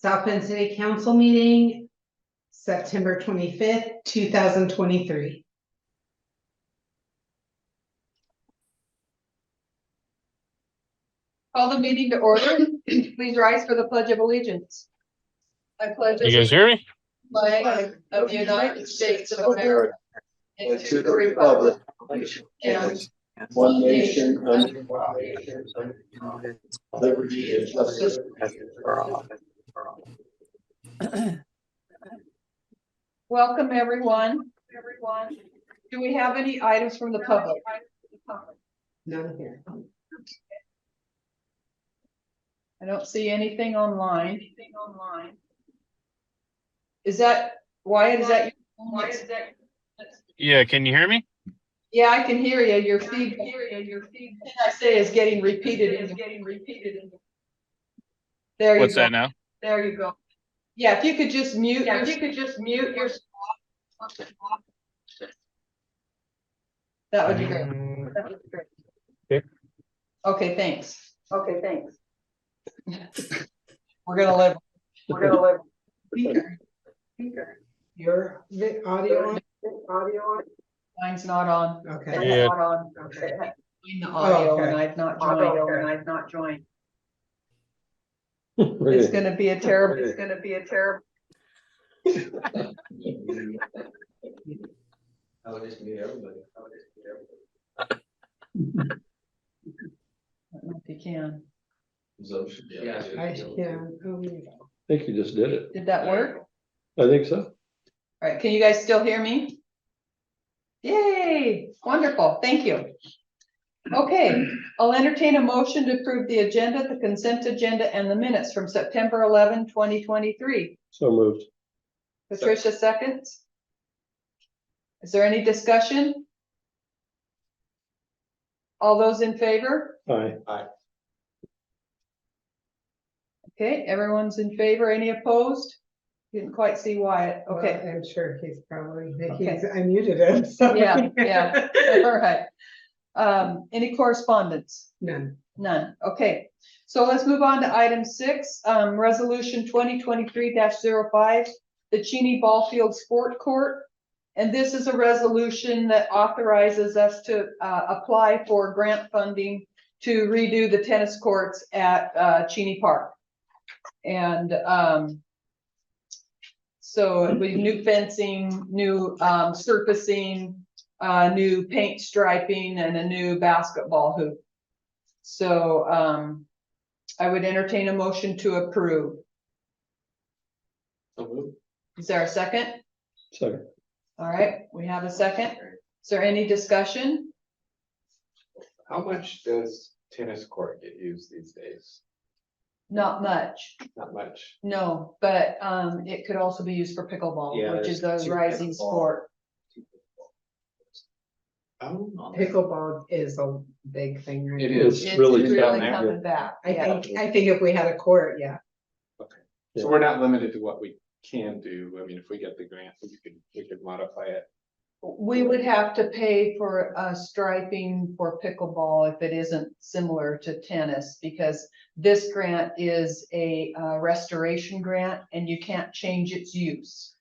South Bend City Council meeting, September 25th, 2023. Call the meeting to order. Please rise for the Pledge of Allegiance. I pledge You guys hear me? flag of the United States of America and to the republic and one nation under God, liberty and justice for all. Welcome, everyone. Do we have any items from the public? None here. I don't see anything online. Is that Wyatt? Is that Yeah, can you hear me? Yeah, I can hear you. Your feedback, I say, is getting repeated. There you What's go. that now? There you go. Yeah, if you could just mute. Your... That would be great. Okay. Okay, thanks. We're gonna live. Speaker. Your audio on? Mine's not on. Okay. Yeah. Okay. The audio, okay. and I've not joined. It's gonna be a terrible. I would just mute everybody. I don't know if you can. Yeah. I can. I think you just did it. Did that work? I think so. All right, can you guys still hear me? Yay, wonderful, thank you. Okay, I'll entertain a motion to approve the agenda, the consent agenda, and the minutes from September 11, 2023. So moved. Patricia seconds. Is there any discussion? All those in favor? Aye. Okay, everyone's in favor. Any opposed? Didn't quite see Wyatt. Okay. Well, I'm sure he's probably, Okay. I muted him. So. Yeah. All right. Any correspondence? None. None. Okay. So let's move on to item 6, resolution 2023-05, the Cheney Ballfield Sport Court. And this is a resolution that authorizes us to apply for grant funding to redo the tennis courts at Cheney Park. And so it was new fencing, new surfacing, new paint striping, and a new basketball hoop. So I would entertain a motion to approve. Is there a second? Second. All right, we have a second. Is there any discussion? How much does tennis court get used these days? Not much, Not much. no, but it could also be used for pickleball, Yeah, which is a there's two rising pickleball. sport. Pickleball is a big thing right It now. is. It's really really down there. coming back. Yeah. I think if we had a court, yeah. So we're not limited to what we can do. I mean, if we get the grant, we could modify it. We would have to pay for striping for pickleball if it isn't similar to tennis, because this grant is a restoration grant and you can't change its use.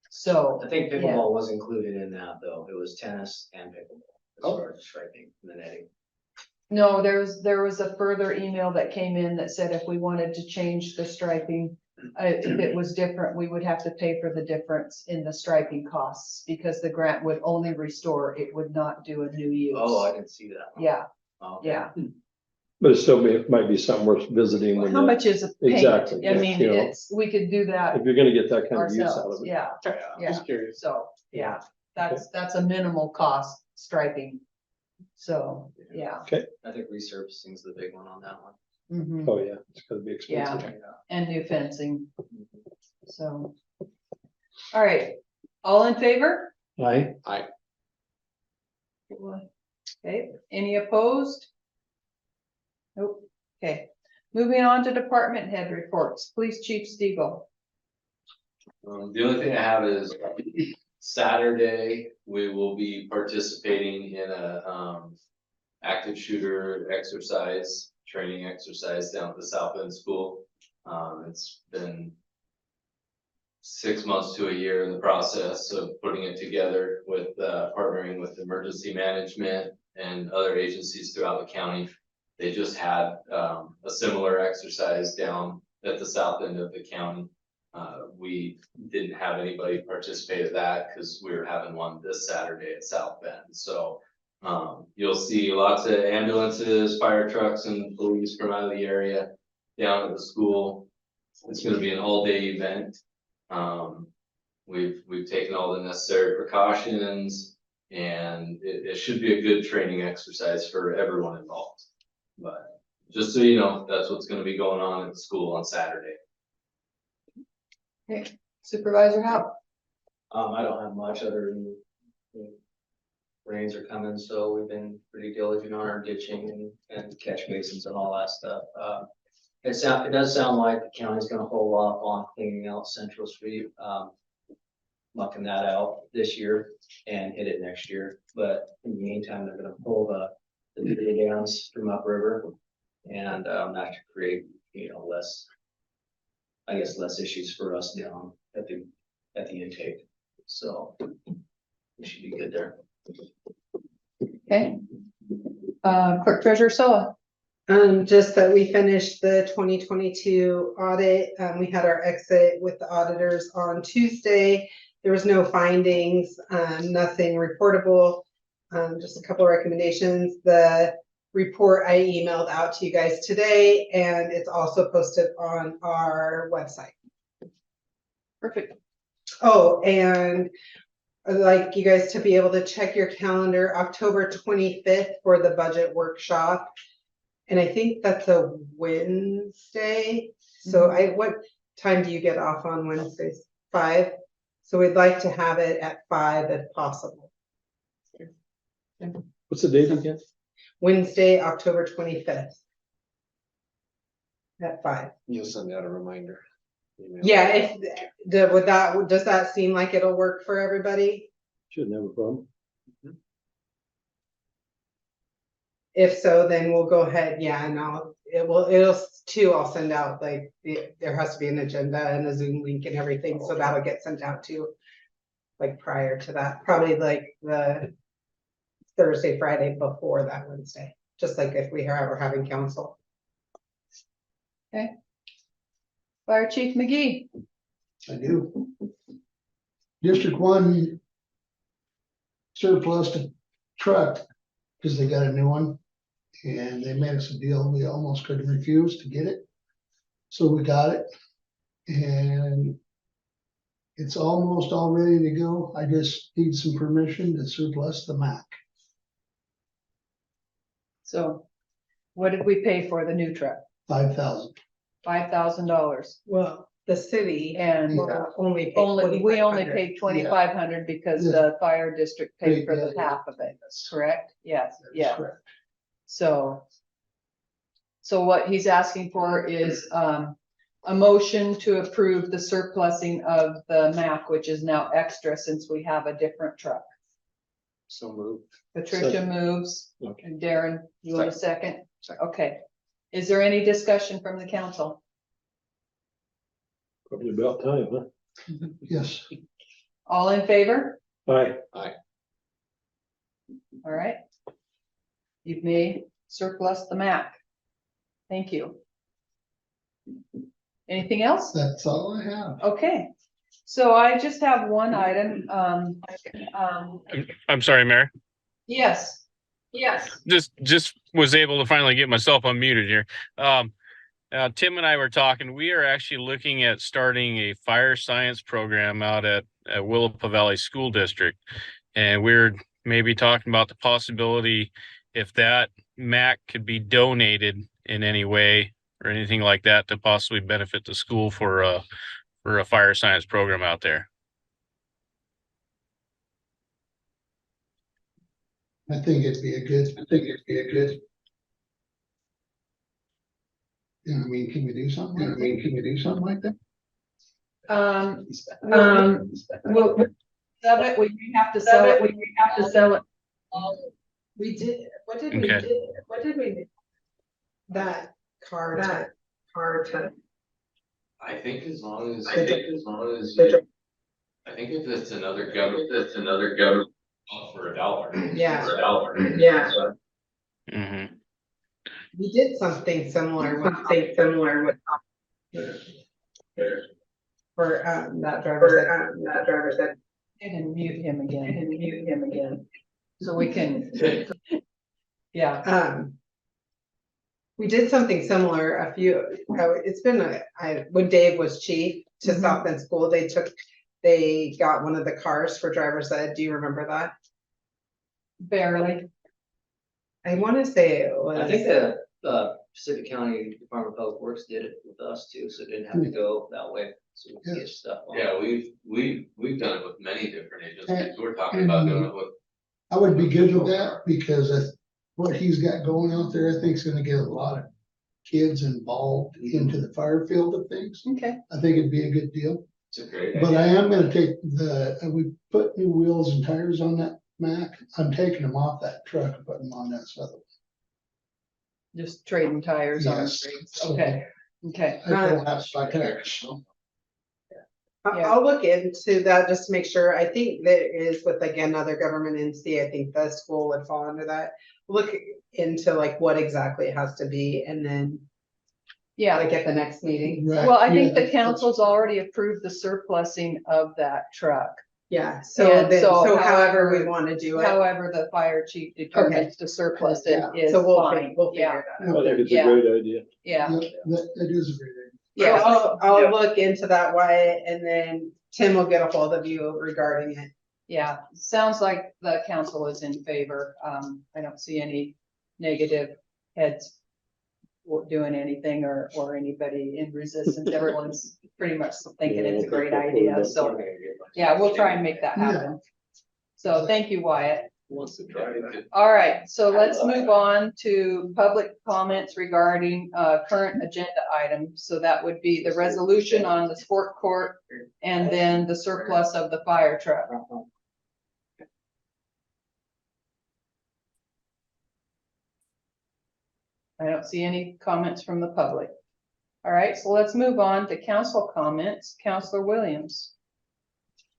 So, I think yeah. pickleball was included in that, though. It was tennis and pickleball, as far as striping and the netting. No, there was a further email that came in that said if we wanted to change the striping, if it was different, we would have to pay for the difference in the striping costs, because the grant would only restore, it would not do a new use. Oh, I didn't see that. Yeah, Oh, okay. yeah. But it still might be something worth visiting. when How the- much is a paint? Exactly, I mean, you know. we could do that If you're gonna get that kind of use out ourselves, of it. yeah, Yeah. Just curious. so, yeah, that's a minimal cost striping. So, yeah. I think resurfacing is the big one on that one. Mhm. Oh, yeah, it's gonna be expensive. And new fencing, so. All right, all in favor? Aye. Okay, any opposed? Nope, okay. Moving on to department head reports, Police Chief Stegall. The only thing I have is Saturday, we will be participating in a active shooter exercise, training exercise down at the South End School. It's been 6 months to a year in the process of putting it together with, partnering with emergency management and other agencies throughout the county. They just had, a similar exercise down at the south end of the county. We didn't have anybody participate in that because we were having one this Saturday at South Bend, so. You'll see lots of ambulances, fire trucks and police from out of the area down at the school. It's gonna be an all-day event. We've taken all the necessary precautions and it should be a good training exercise for everyone involved. But just so you know, that's what's gonna be going on at the school on Saturday. Okay, Supervisor Howe. I don't have much other than rains are coming, so we've been pretty diligent on our ditching and catch basins and all that stuff. It does sound like the county's gonna hold off on cleaning out Central Street, mucking that out this year and hit it next year. But in the meantime, they're gonna pull the dams from upriver, and that should create, less, I guess, less issues for us down at the intake. So we should be good there. Okay. Clerk Treasurer Soa. Just that we finished the 2022 audit. We had our exit with the auditors on Tuesday. There was no findings, nothing reportable, just a couple of recommendations. The report I emailed out to you guys today, and it's also posted on our website. Perfect. Oh, and I'd like you guys to be able to check your calendar, October 25th for the budget workshop. And I think that's a Wednesday. So what time do you get off on Wednesdays? 5? So we'd like to have it at 5 if possible. What's the date again? Wednesday, October 25th. At 5. You'll send out a reminder. email. Yeah, does that seem like it'll work for everybody? Shouldn't have a problem. If so, then we'll go ahead, yeah, and I'll send out, like, there has to be an agenda and a Zoom link and everything, so that'll get sent out too. Like prior to that, probably like the Thursday, Friday before that Wednesday, just like if we are ever having council. Fire Chief McGee. I do. District 1 surplus to truck because they got a new one and they made us a deal. We almost couldn't refuse to get it. So we got it and it's almost all ready to go. I just need some permission to surplus the Mack. So what did we pay for the new truck? $5,000. $5,000. Well, the city And will only we only $2,500. paid $2,500 because the fire district paid for the Yeah. half of it, correct? Yes, That is yeah. correct. So what he's asking for is, a motion to approve the surplusing of the Mack, which is now extra since we have a different truck. So moved. Patricia moves, Okay. and Darren, you want a second? Second. Okay. Is there any discussion from the council? Probably about time, huh? Yes. All in favor? Aye. All right. You've made surplus the Mack. Thank you. Anything else? That's all I have. Okay, so I just have one item, I'm sorry, Mayor. yes, Just was able to finally get myself unmuted here. Tim and I were talking. We are actually looking at starting a fire science program out at Willapa Valley School District. And we're maybe talking about the possibility if that Mack could be donated in any way or anything like that to possibly benefit the school for a fire science program out there. I think it'd be a good. You know, I mean, can we do something? Like that? we'll sell it, we may have to sell it, We did, what did Okay. we do? That car to, I think as long as, Good job. I think if it's another government, for $1. Yeah. For $1. Yeah. Mhm. We did something similar with for that driver said. And mute him again. So we can, yeah, We did something similar it's been when Dave was chief to Mhm. South Bend School, they got one of the cars for driver's ed. Do you remember that? barely. I want to say it was. I think the, Pacific County Department of Public Works did it with us too, so it didn't have to go that way, so we can get stuff on. Yeah, we've done it with many different agencies. We're talking about doing it with. I would be good with that because what he's got going out there, I think is gonna get a lot of kids involved into the fire field of things. Okay. I think it'd be a good deal. It's a great But idea. I am gonna take we put new wheels and tires on that Mack. I'm taking them off that truck and putting them on that other one. Just trading tires on the Yes. streets. Okay, okay. I don't have spare tires, so. Yeah. I'll look into that just to make sure. I think there is with like another government entity, I think the school would fall under that. Look into like what exactly it has to be and then Yeah, like at the next meeting. Right, well, I think yeah, the council's already approved the surplusing of that truck. Yeah, so And then, so so however we however- want to do it. However, the fire chief determines to surplus it Yeah, is so we'll fine. we'll Yeah, figure that out. I think it's a Yeah. great idea. yeah, That is a great idea. yeah. So I'll look into that, Wyatt, and then Tim will get a hold of you regarding it. Yeah, sounds like the council is in favor. I don't see any negative heads doing anything or anybody in resistance. Everyone's pretty much thinking it's a great idea. So, yeah, we'll try and make that happen. So thank you, Wyatt. Wants to try it. All right, so let's move on to public comments regarding current agenda items. So that would be the resolution on the sport court and then the surplus of the fire truck. I don't see any comments from the public. All right, so let's move on to council comments. Counselor Williams.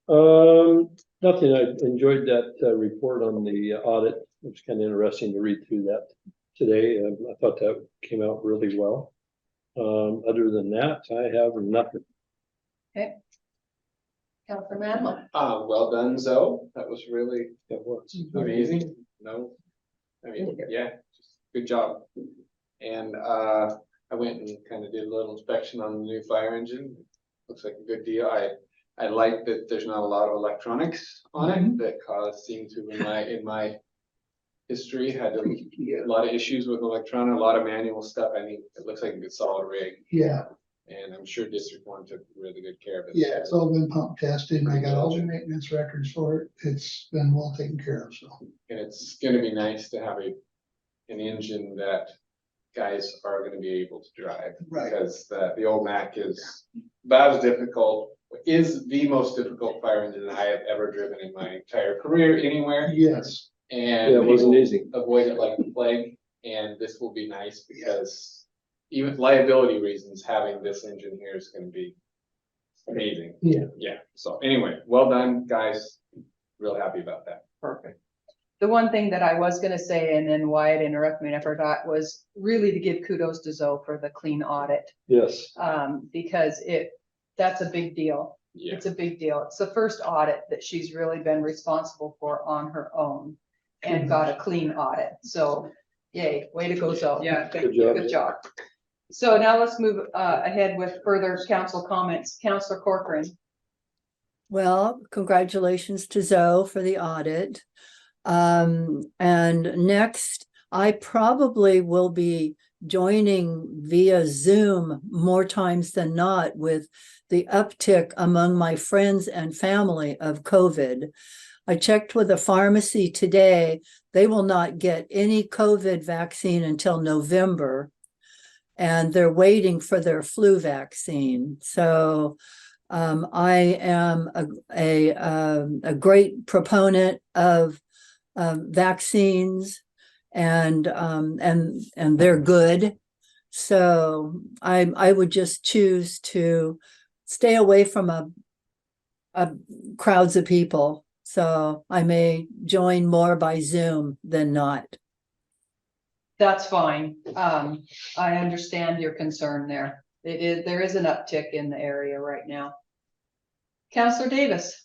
Nothing, I enjoyed that report on the audit. It was kind of interesting to read through that today. I thought that came out really well. Other than that, I have nothing. Counselor Manley. Well done, Zoe. That was really That was. amazing. No, I mean, yeah, just good job. And I went and kind of did a little inspection on the new fire engine. Looks like a good deal. I like that there's not a lot of electronics on it that seem to in my history had a lot of issues with electronic, a lot of manual stuff. I think it looks like a good solid rig, Yeah, and I'm sure District One took really good care of it. yeah, it's all been pump tested and I got all the maintenance records for it. It's been well taken care of, so. And it's gonna be nice to have an engine that guys are gonna be able to drive. Right. Because the old Mac is about as difficult, is the most difficult fire engine I have ever driven in my entire career anywhere. Yes, And Yeah, it wasn't people easy. avoid it like the plague, and this will be nice because even liability reasons, having this engine here is gonna be amazing. Yeah. Yeah, so anyway, well done, guys. Real happy about that. Perfect. The one thing that I was gonna say, and then Wyatt interrupted me and I forgot, was really to give kudos to Zoe for the clean audit. Yes, Because that's a big deal. Yeah. It's a big deal. It's the first audit that she's really been responsible for on her own and got a clean audit. So yay, way to go, Zoe. Yeah, good job. Good job. So now let's move ahead with further council comments. Counselor Corcoran. Well, congratulations to Zoe for the audit. And next, I probably will be joining via Zoom more times than not with the uptick among my friends and family of COVID. I checked with a pharmacy today. They will not get any COVID vaccine until November, and they're waiting for their flu vaccine. So I am a great proponent of vaccines, and they're good. So I would just choose to stay away from crowds of people. So I may join more by Zoom than not. That's fine. I understand your concern there. There is an uptick in the area right now. Counselor Davis?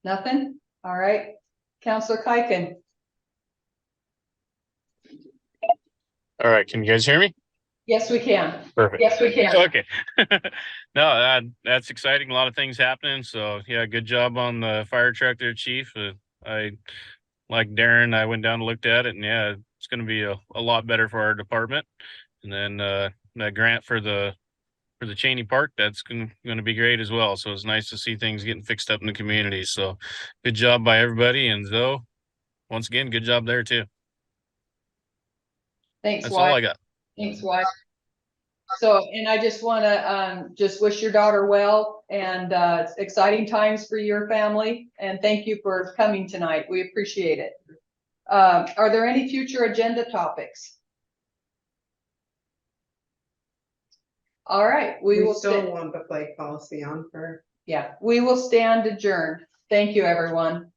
Nothing? All right. Counselor Kuiken? All right, can you guys hear me? Yes, we can. Perfect. Yes, we can. Okay. No, that's exciting. A lot of things happening. So yeah, good job on the fire truck there, Chief. I like Darren, I went down and looked at it, and yeah, it's gonna be a lot better for our department. And then that grant for the Cheney Park, that's gonna be great as well. So it's nice to see things getting fixed up in the community. So good job by everybody. And Zoe, once again, good job there too. Thanks, That's all I Wyatt. got. Thanks, Wyatt. So, and I just wanna, just wish your daughter well and, it's exciting times for your family. And thank you for coming tonight. We appreciate it. Are there any future agenda topics? All right, we We will still sta- want the flag policy on for. yeah, we will stand adjourned. Thank you, everyone.